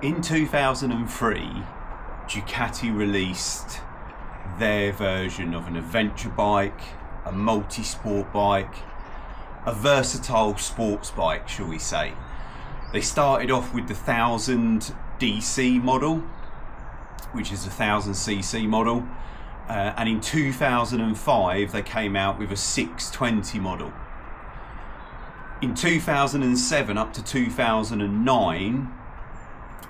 In 2003, Ducati released their version of an adventure bike, a multi-sport bike, a versatile sports bike, shall we say. They started off with the 1000 DC model, which is a 1000cc model, and in 2005 they came out with a 620 model. In 2007 up to 2009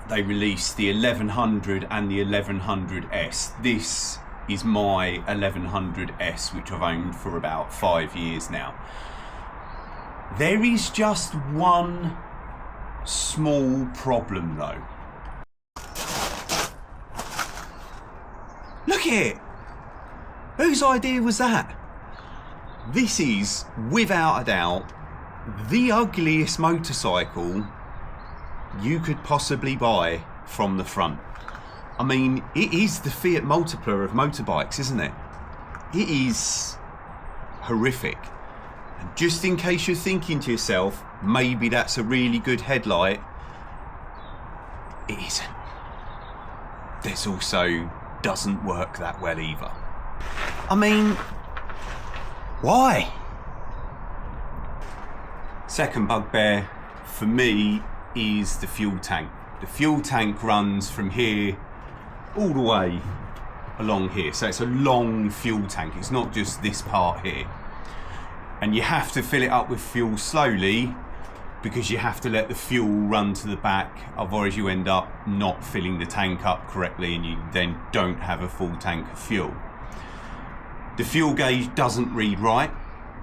they released the 1100 and the 1100S. This is my 1100S, which I've owned for about 5 years now. There is just one small problem though. Look at it! Whose idea was that? This is, without a doubt, the ugliest motorcycle you could possibly buy from the front. I mean, it is the Fiat Multipla of motorbikes, isn't it? It is horrific. And just in case you're thinking to yourself, maybe that's a really good headlight, it isn't. This also doesn't work that well either. I mean, why? Second bugbear for me is the fuel tank. The fuel tank runs from here all the way along here. So it's a long fuel tank. It's not just this part here. And you have to fill it up with fuel slowly because you have to let the fuel run to the back, otherwise you end up not filling the tank up correctly and you then don't have a full tank of fuel. The fuel gauge doesn't read right.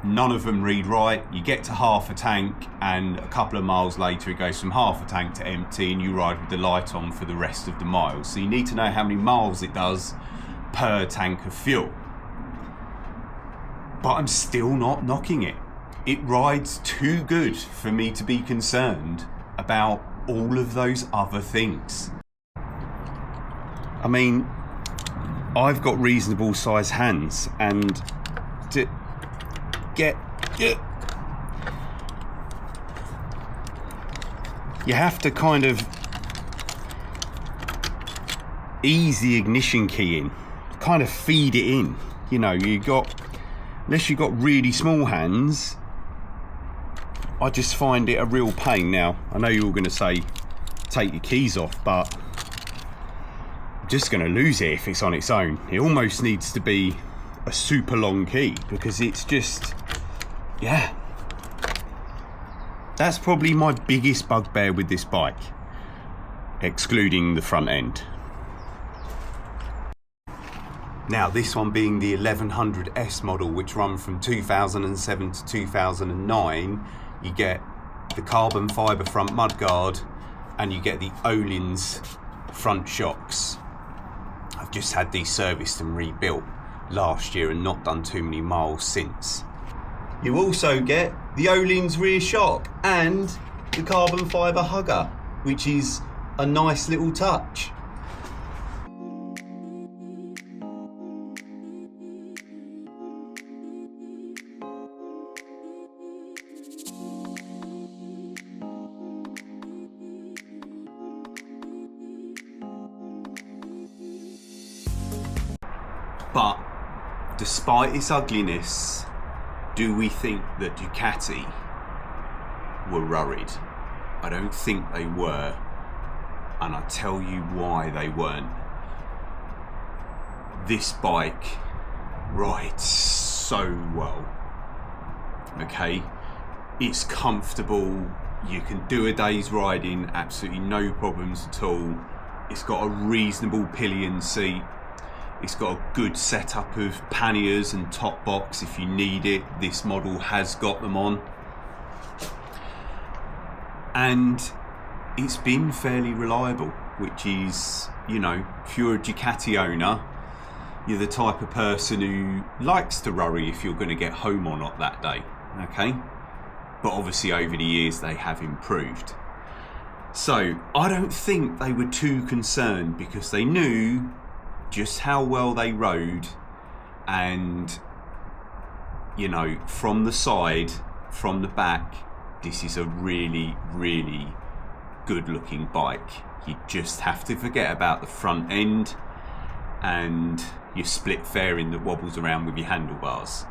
None of them read right. You get to half a tank and a couple of miles later it goes from half a tank to empty and you ride with the light on for the rest of the miles. So you need to know how many miles it does per tank of fuel. But I'm still not knocking it. It rides too good for me to be concerned about all of those other things. I mean, I've got reasonable sized hands, and to you have to kind of ease the ignition key in, kind of feed it in. You know, unless you've got really small hands, I just find it a real pain. Now, I know you're all going to say take your keys off, but I'm just going to lose it if it's on its own. It almost needs to be a super long key because it's just, yeah. That's probably my biggest bugbear with this bike, excluding the front end. Now, this one being the 1100S model, which run from 2007 to 2009, you get the carbon fibre front mudguard and you get the Öhlins front shocks. I've just had these serviced and rebuilt last year and not done too many miles since. You also get the Öhlins rear shock and the carbon fibre hugger, which is a nice little touch. But despite its ugliness, do we think that Ducati were worried? I don't think they were, and I'll tell you why they weren't. This bike rides so well, okay? It's comfortable, you can do a day's riding, absolutely no problems at all. It's got a reasonable pillion seat. It's got a good setup of panniers and top box if you need it. This model has got them on. And it's been fairly reliable, which is, you know, if you're a Ducati owner, you're the type of person who likes to worry if you're going to get home or not that day, okay? But obviously over the years they have improved. So I don't think they were too concerned because they knew just how well they rode, and you know, from the side, from the back, this is a really, really good looking bike. You just have to forget about the front end and your split fairing that wobbles around with your handlebars.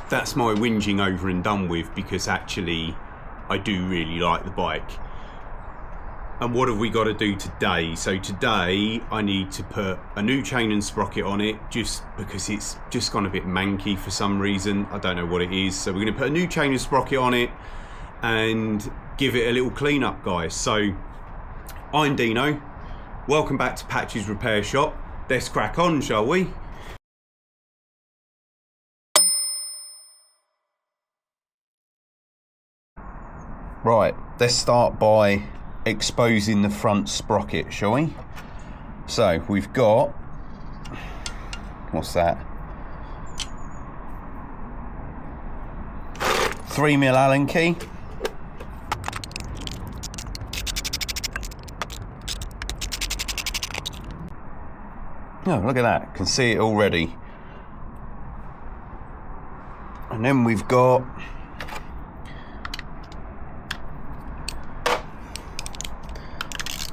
That's my whinging over and done with, because actually I do really like the bike. And what have we got to do today? So today I need to put a new chain and sprocket on it, just because it's just gone a bit manky for some reason. I don't know what it is. So we're going to put a new chain and sprocket on it and give it a little clean up, guys. So I'm Dino. Welcome back to Patch's Repair Shop. Let's crack on, shall we? Right, let's start by exposing the front sprocket, shall we? So we've got, what's that? 3mm Allen key. Oh, look at that, can see it already. And then we've got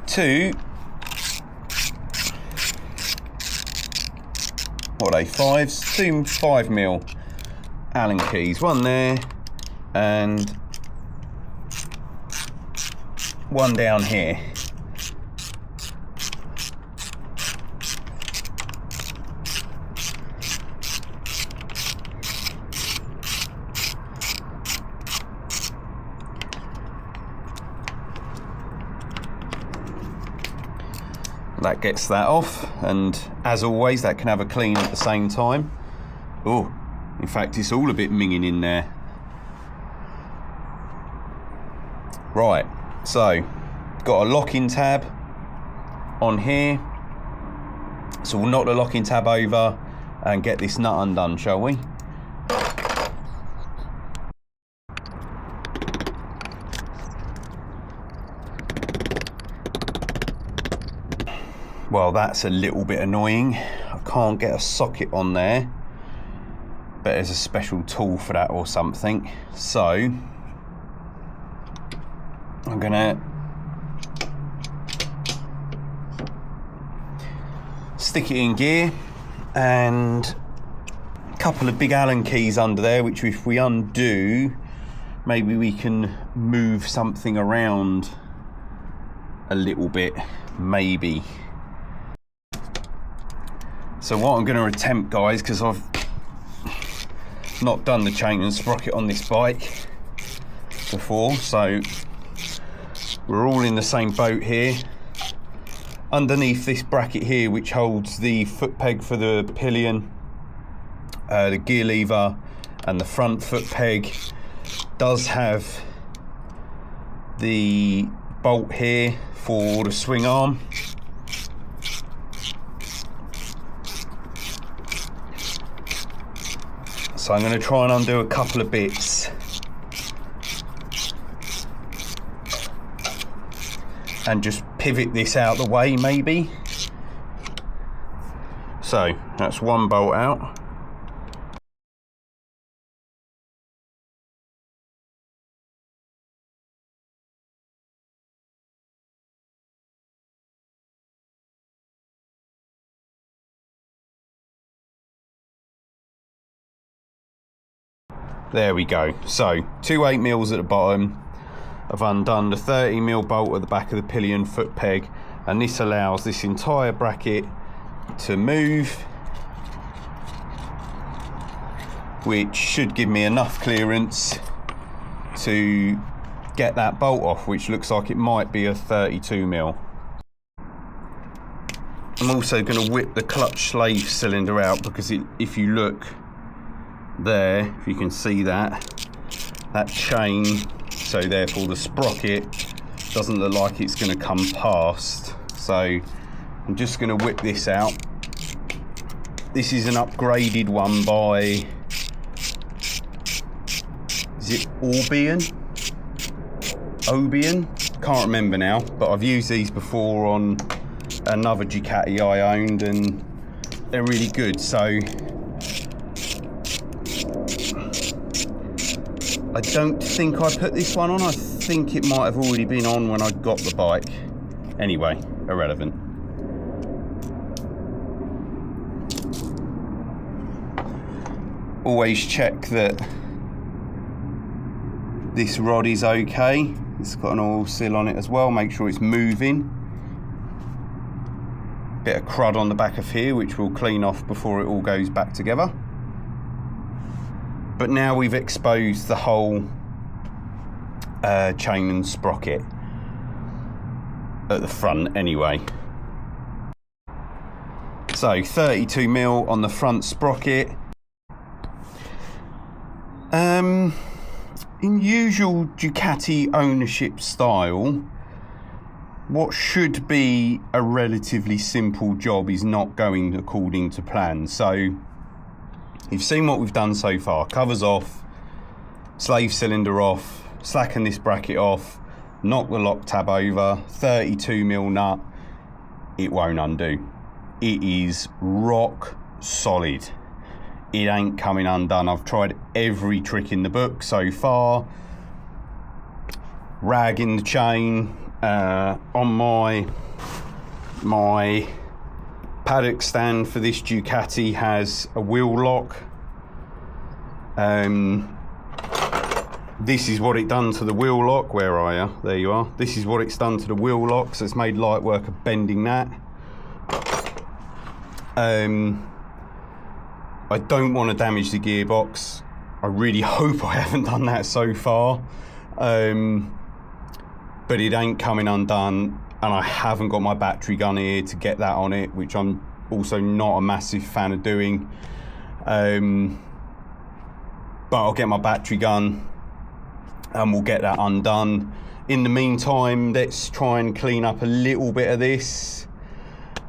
two, what are they, fives? Two 5mm Allen keys, one there and one down here. That gets that off, and as always that can have a clean at the same time. Oh, in fact it's all a bit minging in there. Right, so got a locking tab on here, so we'll knock the locking tab over and get this nut undone, shall we? Well, that's a little bit annoying. I can't get a socket on there, but there's a special tool for that or something. So I'm gonna stick it in gear, and a couple of big Allen keys under there, which if we undo, maybe we can move something around a little bit, maybe. So what I'm going to attempt, guys, because I've not done the chain and sprocket on this bike before, so we're all in the same boat here. Underneath this bracket here, which holds the foot peg for the pillion, the gear lever and the front foot peg, does have the bolt here for the swing arm. So I'm going to try and undo a couple of bits and just pivot this out the way, maybe. So that's one bolt out. There we go. So two 8mm at the bottom. I've undone the 30mm bolt at the back of the pillion foot peg, and this allows this entire bracket to move, which should give me enough clearance to get that bolt off, which looks like it might be a 32mm. I'm also going to whip the clutch slave cylinder out, because if you look there, if you can see that chain, so therefore the sprocket doesn't look like it's going to come past. So I'm just going to whip this out. This is an upgraded one by, is it Obian? Can't remember now, but I've used these before on another Ducati I owned and they're really good. So I don't think I put this one on. I think it might have already been on when I got the bike. Anyway, irrelevant. Always check that this rod is okay. It's got an oil seal on it as well. Make sure it's moving. Bit of crud on the back of here, which we'll clean off before it all goes back together. But now we've exposed the whole chain and sprocket at the front anyway. So 32mm on the front sprocket. In usual Ducati ownership style, what should be a relatively simple job is not going according to plan. So you've seen what we've done so far. Covers off, slave cylinder off, slacken this bracket off, knock the lock tab over, 32mm nut, it won't undo. It is rock solid. It ain't coming undone. I've tried every trick in the book so far. Ragging the chain on my paddock stand for this Ducati has a wheel lock. This is what it done to the wheel lock. Where are you? There you are. This is what it's done to the wheel lock, so it's made light work of bending that. I don't want to damage the gearbox. I really hope I haven't done that so far. But it ain't coming undone, and I haven't got my battery gun here to get that on it, which I'm also not a massive fan of doing. But I'll get my battery gun and we'll get that undone. In the meantime, let's try and clean up a little bit of this,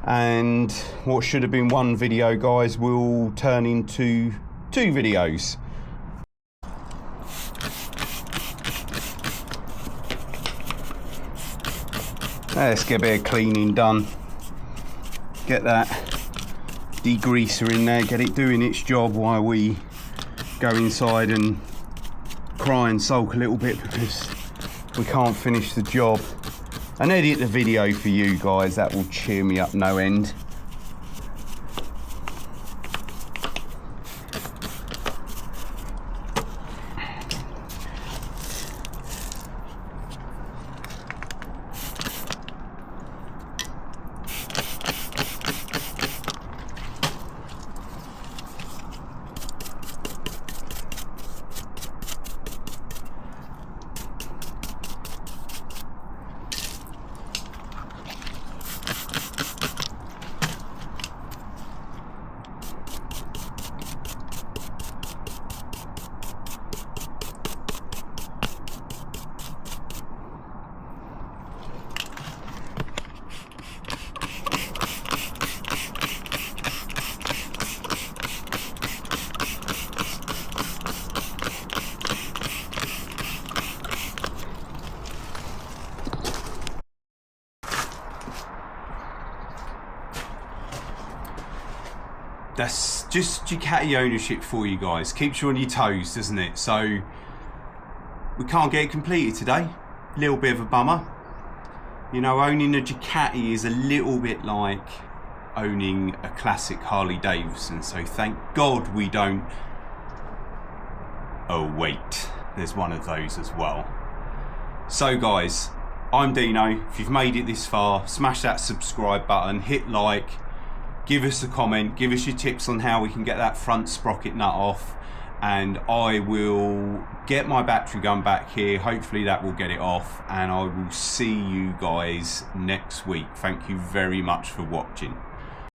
and what should have been one video, guys, will turn into 2 videos. Let's get a bit of cleaning done. Get that degreaser in there, get it doing its job while we go inside and cry and sulk a little bit because we can't finish the job, and edit the video for you guys. That will cheer me up no end. That's just Ducati ownership for you guys. Keeps you on your toes, doesn't it? So we can't get it completed today. A little bit of a bummer. You know, owning a Ducati is a little bit like owning a classic Harley Davidson. So thank God we don't. Oh wait, there's one of those as well. So guys, I'm Dino. If you've made it this far, smash that subscribe button, hit like. Give us a comment, give us your tips on how we can get that front sprocket nut off, and I will get my battery gun back here. Hopefully that will get it off, and I will see you guys next week. Thank you very much for watching.